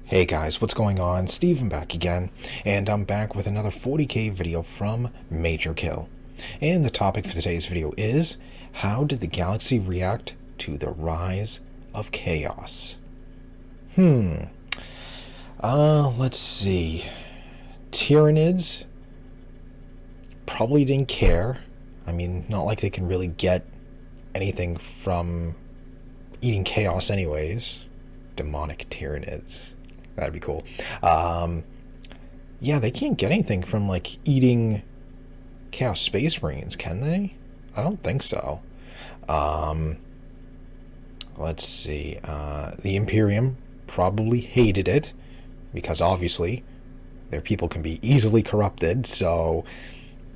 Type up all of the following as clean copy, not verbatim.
Hey guys, what's going on? Steven back again, and I'm back with another 40k video from Major Kill. And the topic for today's video is, how did the galaxy react to the rise of chaos? Let's see. Tyranids probably didn't care. I mean, not like they can really get anything from eating chaos anyways. Demonic Tyranids. That'd be cool. Yeah, they can't get anything from, like, eating Chaos Space Marines, can they? I don't think so. Let's see. The Imperium probably hated it, because obviously their people can be easily corrupted, so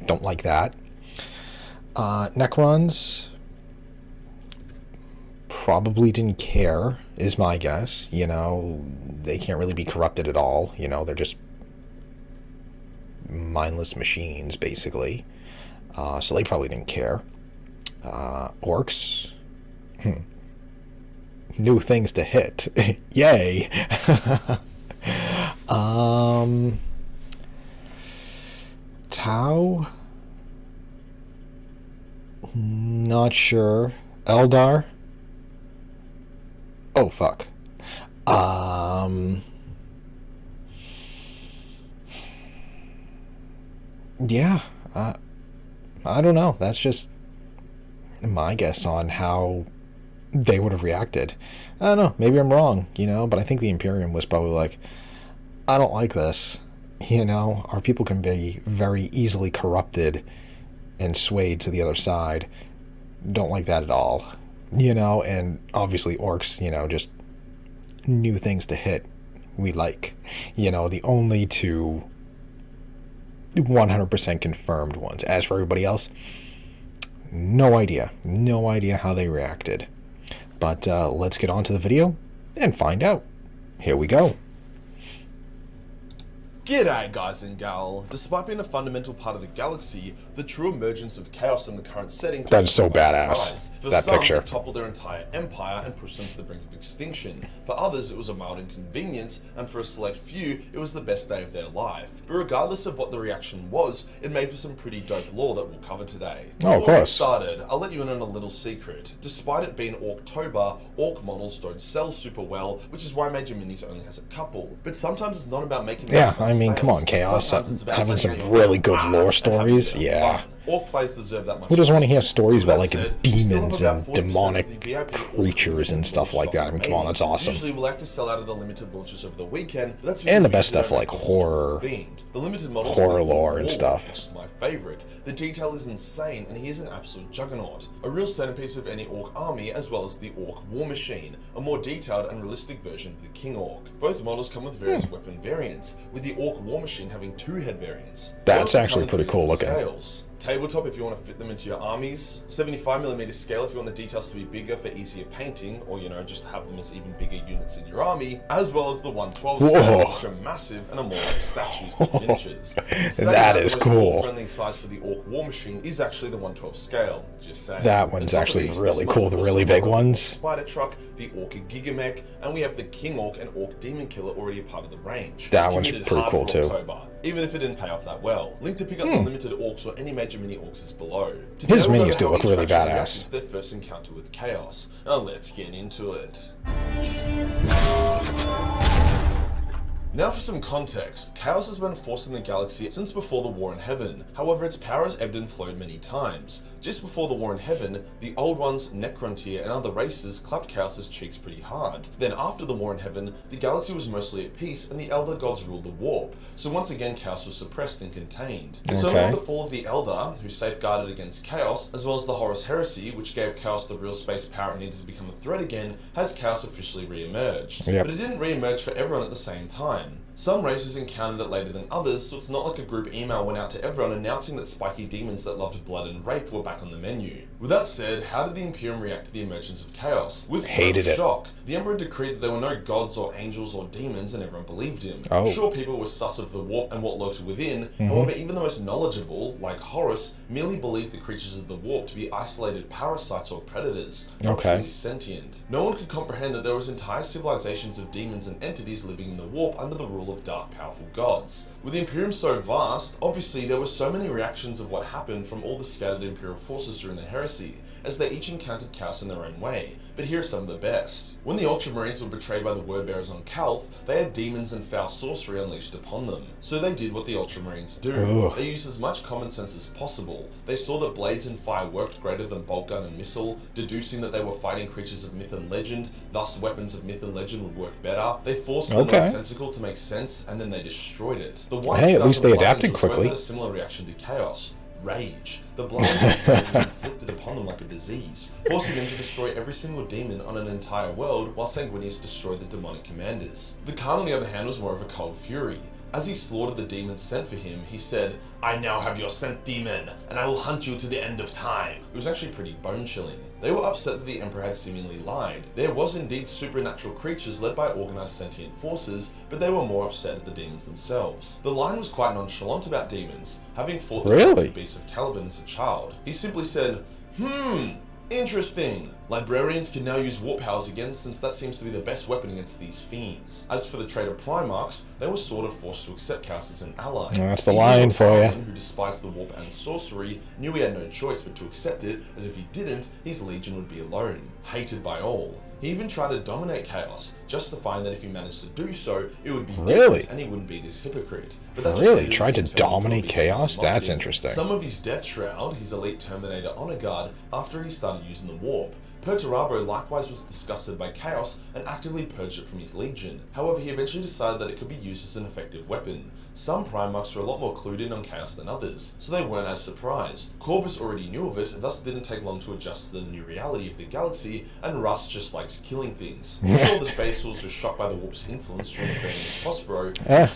don't like that. Necrons probably didn't care, is my guess. You know, they can't really be corrupted at all. You know, they're just mindless machines, basically. So they probably didn't care. Orcs. New things to hit. Yay! Tau? Not sure. Eldar? Oh, fuck. Yeah, I don't know. That's just my guess on how they would have reacted. I don't know. Maybe I'm wrong, you know, but I think the Imperium was probably like, I don't like this. You know, our people can be very easily corrupted and swayed to the other side. Don't like that at all. You know, and obviously orcs, you know, just new things to hit we like. You know, the only two 100% confirmed ones. As for everybody else, no idea. No idea how they reacted. But let's get on to the video and find out. Here we go. G'day guys and gal. Despite being a fundamental part of the galaxy, the true emergence of chaos in the current setting That's so badass. For that some, picture. it toppled their entire empire and pushed them to the brink of extinction. For others, it was a mild inconvenience, and for a select few, it was the best day of their life. But regardless of what the reaction was, it made for some pretty dope lore that we'll cover today. Oh, of Before we get course. started, I'll let you in on a little secret. Despite it being Orktober, Orc models don't sell super well, which is why Major Minis only has a couple. But sometimes it's not about making Yeah, those I mean, come on, Chaos. Having some really good lore stories. Yeah. Orc players deserve that much. Who doesn't want to hear stories So about, that like, said, we still have demons about and 40% of demonic the VIP creatures and stuff like that? I mean, come on, that's awesome. Usually we like to sell out of the limited launches over the weekend, but that's And the because best we stuff don't like make them horror- themed. The limited models horror are the lore and War, stuff. Which is my favorite. The detail is insane, and he is an absolute juggernaut. A real centerpiece of any Orc army, as well as the Orc War Machine, a more detailed and realistic version of the King Orc. Both models come with various weapon variants, with the Orc War Machine having 2 head variants. They That's also come actually in pretty 3 cool different looking. Scales. Tabletop if you want to fit them into your armies, 75mm scale if you want the details to be bigger for easier painting, or, you know, just have them as even bigger units in your army, as well as the 112 scale, Whoa. which are massive and are more like statues than miniatures. That is cool. The friendly size for the Orc War Machine is actually the 112 scale, just saying. That one's On top of actually these, really this cool, month the we've really also big got the ones. Spider Truck, the Orc Gigamech, and we have the King Orc and Orc Demon Killer already a part of the range. That one's Committed pretty hard cool for too. October, even if it didn't pay off that well. Link to pick up the limited orcs or any major mini orcs is below. Today His we'll minis go do how look each really faction badass. reacted to their first encounter with chaos. Now let's get into it. Now for some context, chaos has been forcing the galaxy since before the War in Heaven. However, its power has ebbed and flowed many times. Just before the War in Heaven, the Old Ones, Necrontyr, and other races clapped Chaos's cheeks pretty hard. Then after the War in Heaven, the galaxy was mostly at peace and the Elder Gods ruled the warp. So once again, Chaos was suppressed and contained. It's only with the fall of the Elder, who safeguarded against Chaos, as well as the Horus Heresy, which gave Chaos the real space power it needed to become a threat again, has Chaos officially re-emerged. Yep. But it didn't re-emerge for everyone at the same time. Some races encountered it later than others, so it's not like a group email went out to everyone announcing that spiky demons that loved blood and rape were back on the menu. With that said, how did the Imperium react to the emergence of chaos? With Hated it. shock, the Emperor decreed that there were no gods or angels or demons, and everyone believed him. Oh. Sure, people were sus of the warp and what lurked within, however, even the most knowledgeable, like Horus, merely believed the creatures of the warp to be isolated parasites or predators, not truly sentient. No one could comprehend that there was entire civilizations of demons and entities living in the warp under the rule of dark, powerful gods. With the Imperium so vast, obviously there were so many reactions of what happened from all the scattered Imperial forces during the heresy, as they each encountered chaos in their own way, but here are some of the best. When the Ultramarines were betrayed by the Wordbearers on Calth, they had demons and foul sorcery unleashed upon them. So they did what the Ultramarines do. Ugh. They used as much common sense as possible. They saw that blades and fire worked greater than bolt gun and missile, deducing that they were fighting creatures of myth and legend, thus weapons of myth and legend would work better. They forced the nonsensical to make sense, and then they destroyed it. The White Hey, at Scars least they and Lions adapted both quickly. had a similar reaction to chaos. Rage. The blindness was inflicted upon them like a disease, forcing them to destroy every single demon on an entire world, while Sanguinius destroyed the demonic commanders. The Khan, on the other hand, was more of a cold fury. As he slaughtered the demons sent for him, he said, "I now have your sent demon, and I will hunt you to the end of time." It was actually pretty bone-chilling. They were upset that the Emperor had seemingly lied. There was indeed supernatural creatures led by organized sentient forces, but they were more upset at the demons themselves. The Lion was quite nonchalant about demons, having fought the beasts of Caliban as a child. He simply said, interesting. Librarians can now use warp powers again, since that seems to be the best weapon against these fiends. As for the traitor Primarchs, they were sort of forced to accept chaos as an ally. That's the Lion for you. Who despised the warp and sorcery, knew he had no choice but to accept it, as if he didn't, his legion would be alone, hated by all. He even tried to dominate chaos, justifying that if he managed to do so, it would be different and he wouldn't be this hypocrite. But that just tried to dominate chaos? That's interesting. Some of his Death Shroud, his elite Terminator honor guard, after he started using the warp. Perturabo likewise was disgusted by chaos and actively purged it from his legion. However, he eventually decided that it could be used as an effective weapon. Some Primarchs were a lot more clued in on chaos than others, so they weren't as surprised. Corvus already knew of it, and thus it didn't take long to adjust to the new reality of the galaxy, and Rust just likes killing things. Sure, the Space Wolves were shocked by the warp's influence during the burning of Prospero.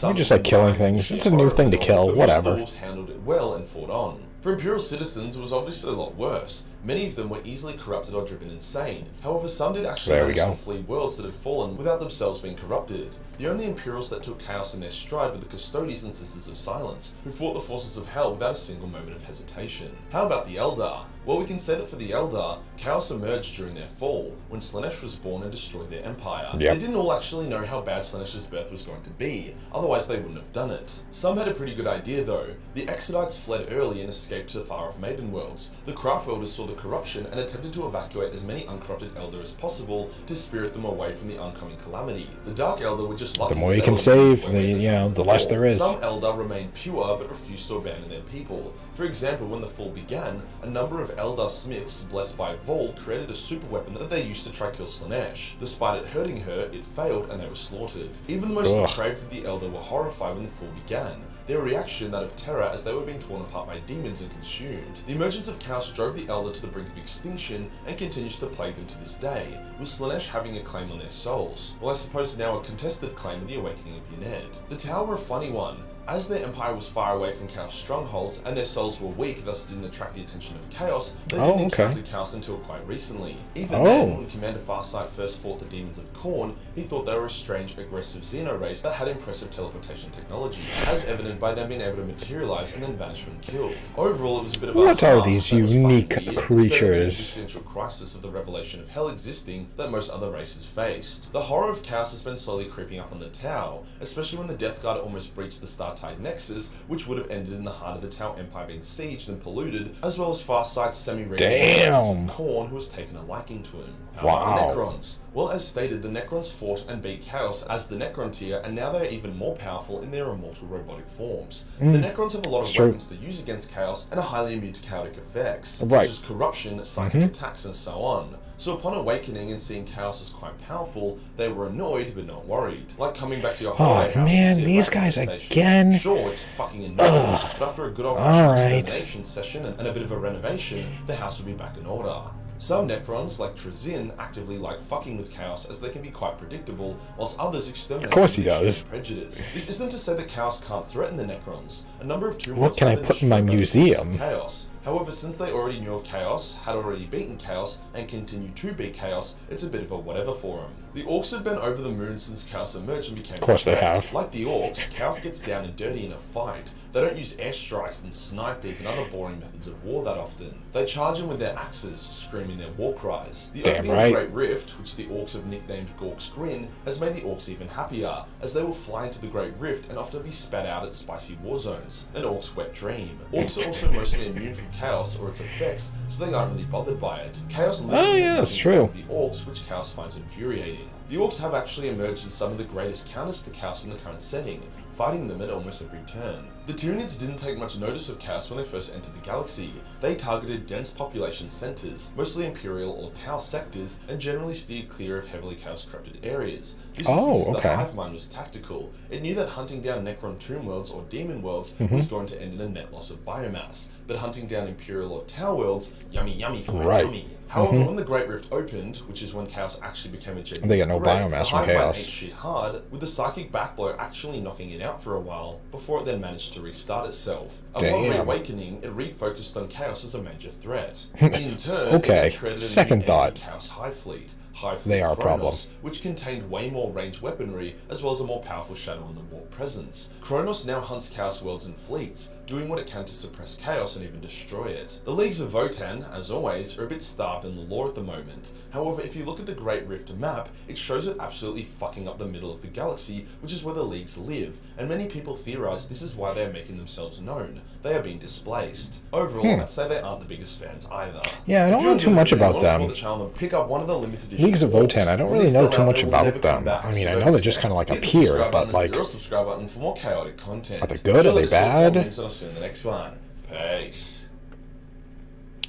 We just like killing things. It's a new thing to kill, whatever. The Wolves handled it well and fought on. For Imperial citizens, it was obviously a lot worse. Many of them were easily corrupted or driven insane. However, some did actually manage to flee worlds that had fallen without themselves being corrupted. The only Imperials that took chaos in their stride were the Custodies and Sisters of Silence, who fought the forces of hell without a single moment of hesitation. How about the Eldar? Well, we can say that for the Eldar, chaos emerged during their fall, when Slaanesh was born and destroyed their empire. They didn't all actually know how bad Slaanesh's birth was going to be, otherwise they wouldn't have done it. Some had a pretty good idea though. The Exodites fled early and escaped to the far-off Maiden Worlds. The Craft Elders saw the corruption and attempted to evacuate as many uncorrupted Elder as possible to spirit them away from the oncoming calamity. The Dark Elder were just lucky. The more you can save, the less there is. Some Eldar remained pure but refused to abandon their people. For example, when the fall began, a number of Eldar smiths, blessed by Vol, created a super weapon that they used to try kill Slaanesh. Despite it hurting her, it failed and they were slaughtered. Even the most depraved of the Elder were horrified when the fall began. Their reaction, that of terror, as they were being torn apart by demons and consumed. The emergence of chaos drove the Elder to the brink of extinction and continues to plague them to this day, with Slaanesh having a claim on their souls. Well, I suppose now a contested claim in the awakening of Yuned. The Tower were a funny one. As their empire was far away from Chaos strongholds, and their souls were weak, thus didn't attract the attention of Chaos, they didn't encounter Chaos until quite recently. Even then, when Commander Farsight first fought the demons of Khorne, he thought they were a strange, aggressive Xeno race that had impressive teleportation technology, as evident by them being able to materialize and then vanish when killed. Overall, it was a bit of a what are these unique creatures? The existential crisis of the revelation of hell existing that most other races faced. The horror of Chaos has been slowly creeping up on the Tau, especially when the Death Guard almost breached the Star-Tide Nexus, which would have ended in the heart of the Tau Empire being sieged and polluted, as well as Farsight's semi-regular Khorne, who has taken a liking to him. How about the Necrons? Well, as stated, the Necrons fought and beat Chaos as the Necron tier, and now they are even more powerful in their immortal robotic forms. The Necrons have a lot of weapons to use against Chaos, and are highly immune to chaotic effects, such as corruption, psychic attacks, and so on. So upon awakening and seeing Chaos as quite powerful, they were annoyed but not worried. Like coming back to your holiday house. Man, these guys again. Sure, it's fucking annoying, but after a good old-fashioned extermination session and a bit of a renovation, the house will be back in order. Some Necrons, like Trazyn, actively like fucking with Chaos as they can be quite predictable, whilst others exterminate Of course he with does. prejudice. This isn't to say that Chaos can't threaten the Necrons. A number of Tomb What Lords can I have been put in my destroyed by the forces of museum? Chaos. However, since they already knew of Chaos, had already beaten Chaos, and continue to beat Chaos, it's a bit of a whatever for them. The Orcs have been over the moon since Chaos emerged and became Of course they have. Like the Orcs, Chaos gets down and dirty in a fight. They don't use airstrikes and snipers and other boring methods of war that often. They charge in with their axes, screaming their war cries. The Damn opening right. of the Great Rift, which the Orcs have nicknamed Gork's Grin, has made the Orcs even happier, as they will fly into the Great Rift and often be spat out at spicy war zones. An Orc's wet dream. Orcs are also mostly immune from Chaos or its effects, so they aren't really bothered by it. Chaos literally has that's nothing to true. offer the Orcs, which Chaos finds infuriating. The Orcs have actually emerged as some of the greatest counters to Chaos in the current setting, fighting them at almost every turn. The Tyranids didn't take much notice of Chaos when they first entered the galaxy. They targeted dense population centers, mostly Imperial or Tau sectors, and generally steered clear of heavily Chaos-corrupted areas. This is because the hive mind was tactical. It knew that hunting down Necron tomb worlds or demon worlds was going to end in a net loss of biomass, but hunting down Imperial or Tau worlds, yummy for my tummy. However, when the Great Rift opened, which is when Chaos actually became a genuine They got no threat, biomass the from hive mind Chaos. ate shit hard, with the psychic backblow actually knocking it out for a while, before it then managed to restart itself. Upon Damn. reawakening, it refocused on Chaos as a major threat. In turn, Okay, it created a second new thought. anti-Chaos Hive Fleet, Hive Fleet They are a Kronos, problem. which contained way more ranged weaponry, as well as a more powerful Shadow in the Warp presence. Kronos now hunts Chaos worlds in fleets, doing what it can to suppress Chaos and even destroy it. The Leagues of Votann, as always, are a bit starved in the lore at the moment. However, if you look at the Great Rift map, it shows it absolutely fucking up the middle of the galaxy, which is where the Leagues live, and many people theorize this is why they are making themselves known. They are being displaced. Overall, I'd say they aren't the biggest fans either. Yeah, I don't If you know enjoyed too the much video and about want to them. support the channel, then pick up one of the limited edition Leagues of Orcs. Votann, I don't When really they know sell too out, much they will about never them. come back, I mean, so I don't know they just expect. kind of like Hit the appear, subscribe but button and like, the subscribe button for more chaotic content. are they good? Are they bad? And I'll see you in the next one. Peace.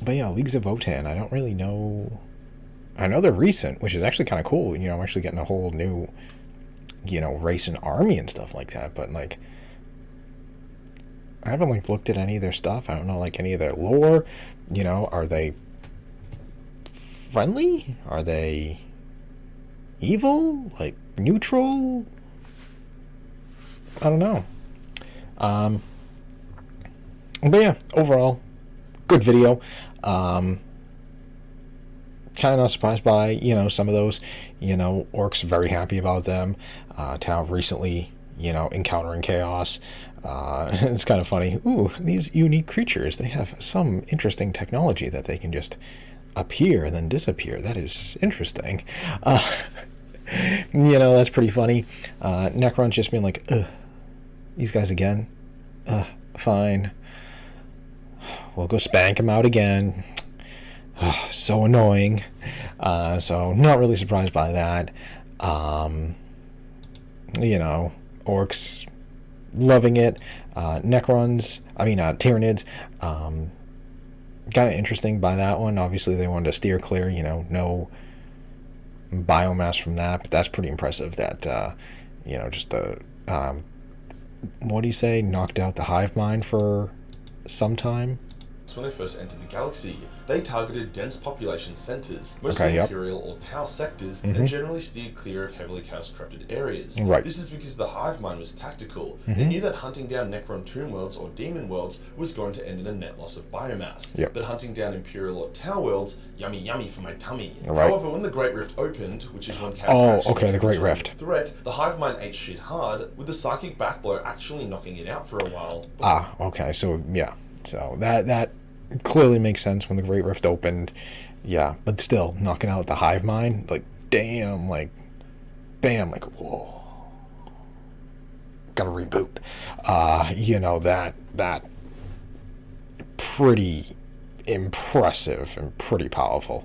But yeah, Leagues of Votann, I don't really know. I know they're recent, which is actually kind of cool. You know, I'm actually getting a whole new, you know, race and army and stuff like that. But like, I haven't like looked at any of their stuff. I don't know like any of their lore. You know, are they friendly? Are they evil? Like neutral? I don't know. But yeah, overall, good video. Kind of not surprised by, you know, some of those, you know, Orcs very happy about them. Tau recently, you know, encountering Chaos. It's kind of funny. Ooh, these unique creatures, they have some interesting technology that they can just appear and then disappear. That is interesting. You know, that's pretty funny. Necron's just being like, ugh, these guys again? Fine. We'll go spank him out again. So annoying. So not really surprised by that. You know, Orcs loving it. Tyranids, kind of interesting by that one. Obviously they wanted to steer clear, you know, no biomass from that, but that's pretty impressive that you know, just the what do you say, knocked out the hive mind for some time. When they first entered the galaxy, they targeted dense population centers, mostly Imperial or Tau sectors, and generally steered clear of heavily Chaos-corrupted areas. This is because the hive mind was tactical. It knew that hunting down Necron tomb worlds or demon worlds was going to end in a net loss of biomass. But hunting down Imperial or Tau worlds, yummy for my tummy. However, when the Great Rift opened, which is when Chaos the Great Rift threat, the hive mind ate shit hard, with the psychic backblow actually knocking it out for a while. Okay, so yeah, so that clearly makes sense when the Great Rift opened. Yeah, but still, knocking out the hive mind, like, damn, like, bam, like, whoa, gotta reboot. You know, that pretty impressive and pretty powerful.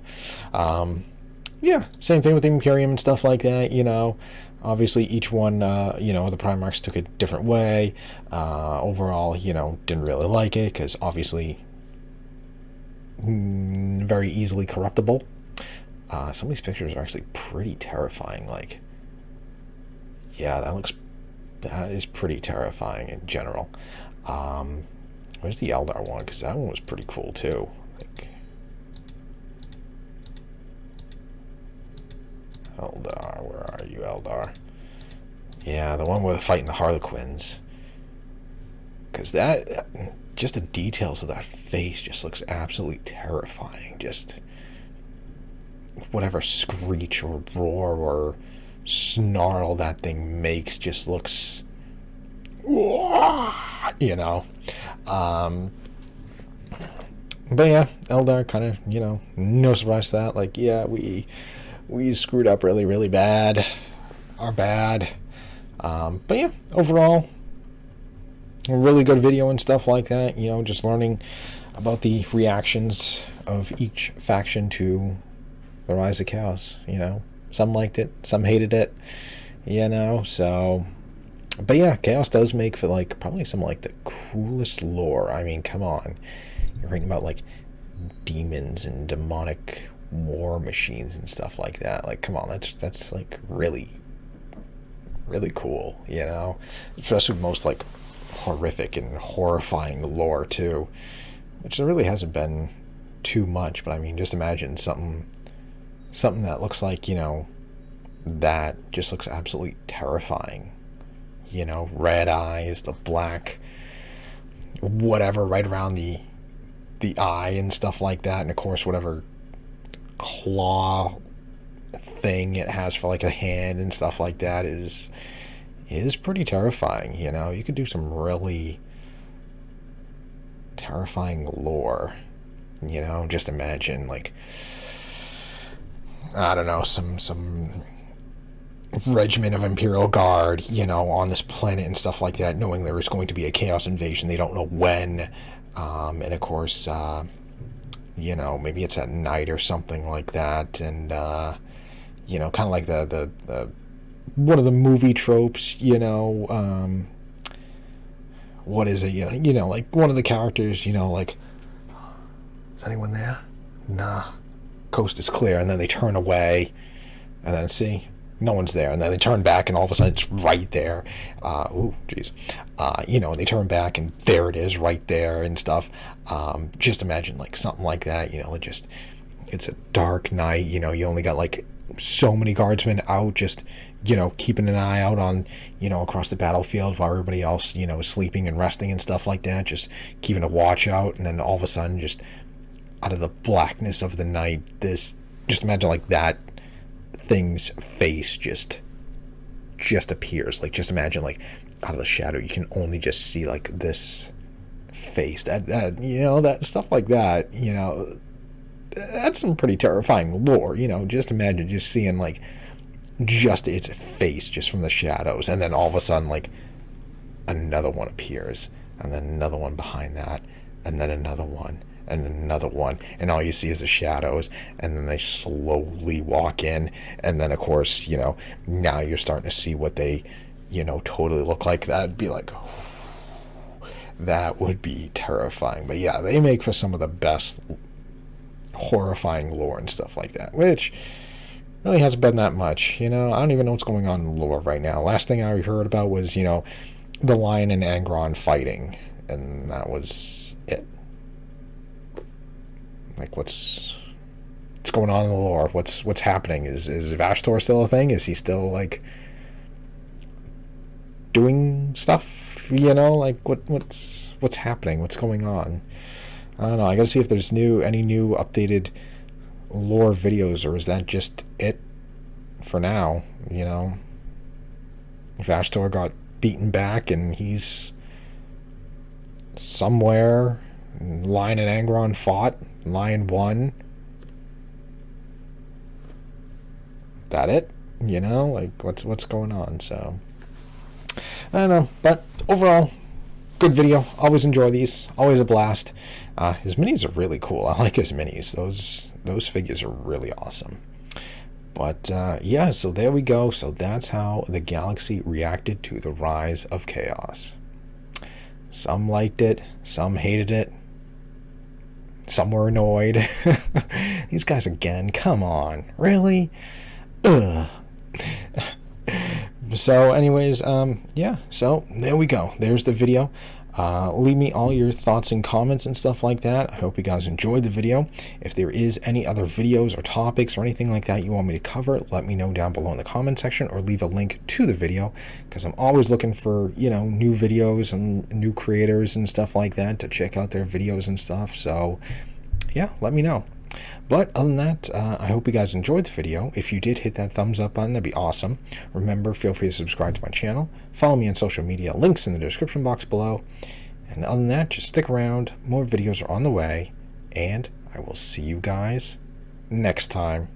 Yeah, same thing with the Imperium and stuff like that, you know. Obviously, each one, you know, the Primarchs took a different way. Overall, you know, didn't really like it, because obviously very easily corruptible. Some of these pictures are actually pretty terrifying. Like, yeah, that is pretty terrifying in general. Where's the Eldar one? Because that one was pretty cool too. Like, Eldar, where are you, Eldar? Yeah, the one where they're fighting the Harlequins. Because that, just the details of that face just looks absolutely terrifying. Just whatever screech or roar or snarl that thing makes just looks, you know. But yeah, Eldar kind of, no surprise to that. Like, yeah, we screwed up really, really bad. Our bad. But yeah, overall, a really good video and stuff like that. Just learning about the reactions of each faction to the Rise of Chaos. Some liked it, some hated it. So. But yeah, Chaos does make for like probably some like the coolest lore. I mean, come on. You're reading about like demons and demonic war machines and stuff like that. Like, come on, that's like really, really cool, Especially with most like horrific and horrifying lore too, which there really hasn't been too much. But I mean, just imagine something that looks like that just looks absolutely terrifying. Red eyes, the black whatever right around the eye and stuff like that, and of course whatever claw thing it has for like a hand and stuff like that is pretty terrifying. You could do some really terrifying lore. Just imagine like, I don't know, some regiment of Imperial Guard, on this planet and stuff like that, knowing there is going to be a Chaos invasion. They don't know when. And of course, maybe it's at night or something like that. And, kind of like the one of the movie tropes, what is it? Like one of the characters, like, is anyone there? Nah. Coast is clear. And then they turn away and then see, no one's there, and then they turn back and all of a sudden it's right there. And they turn back and there it is right there and stuff. Just imagine like something like that. It's a dark night. You only got like so many guardsmen out, just keeping an eye out on across the battlefield while everybody else is sleeping and resting and stuff like that, just keeping a watch out. And then all of a sudden, just out of the blackness of the night, just imagine like that thing's face just appears. Like, just imagine like out of the shadow you can only just see like this face, that stuff like that. That's some pretty terrifying lore. Just imagine just seeing like just its face just from the shadows, and then all of a sudden like another one appears, and then another one behind that, and then another one and another one, and all you see is the shadows, and then they slowly walk in, and then of course now you're starting to see what they totally look like. That'd be like, that would be terrifying. But yeah, they make for some of the best horrifying lore and stuff like that, which really hasn't been that much. I don't even know what's going on in the lore right now. Last thing I heard about was the Lion and Angron fighting, and that was it. Like, what's going on in the lore? What's happening? Is Vashtor still a thing? Is he still like doing stuff? Like what's happening? What's going on? I don't know. I gotta see if there's any new updated lore videos, or is that just it for now? Vashtor got beaten back and he's somewhere. Lion and Angron fought. Lion won. That it? Like what's going on? So I don't know, but overall, good video. Always enjoy these. Always a blast. His minis are really cool. I like his minis. Those figures are really awesome. But yeah, so there we go. So that's how the galaxy reacted to the Rise of Chaos. Some liked it, some hated it, some were annoyed. These guys again, come on, really? Ugh. So anyways, yeah, so there we go. There's the video. Leave me all your thoughts and comments and stuff like that. I hope you guys enjoyed the video. If there is any other videos or topics or anything like that you want me to cover, let me know down below in the comment section, or leave a link to the video, because I'm always looking for, new videos and new creators and stuff like that to check out their videos and stuff. So yeah, let me know. But other than that, I hope you guys enjoyed the video. If you did, hit that thumbs up button, that'd be awesome. Remember, feel free to subscribe to my channel. Follow me on social media, links in the description box below. And other than that, just stick around. More videos are on the way. And I will see you guys next time.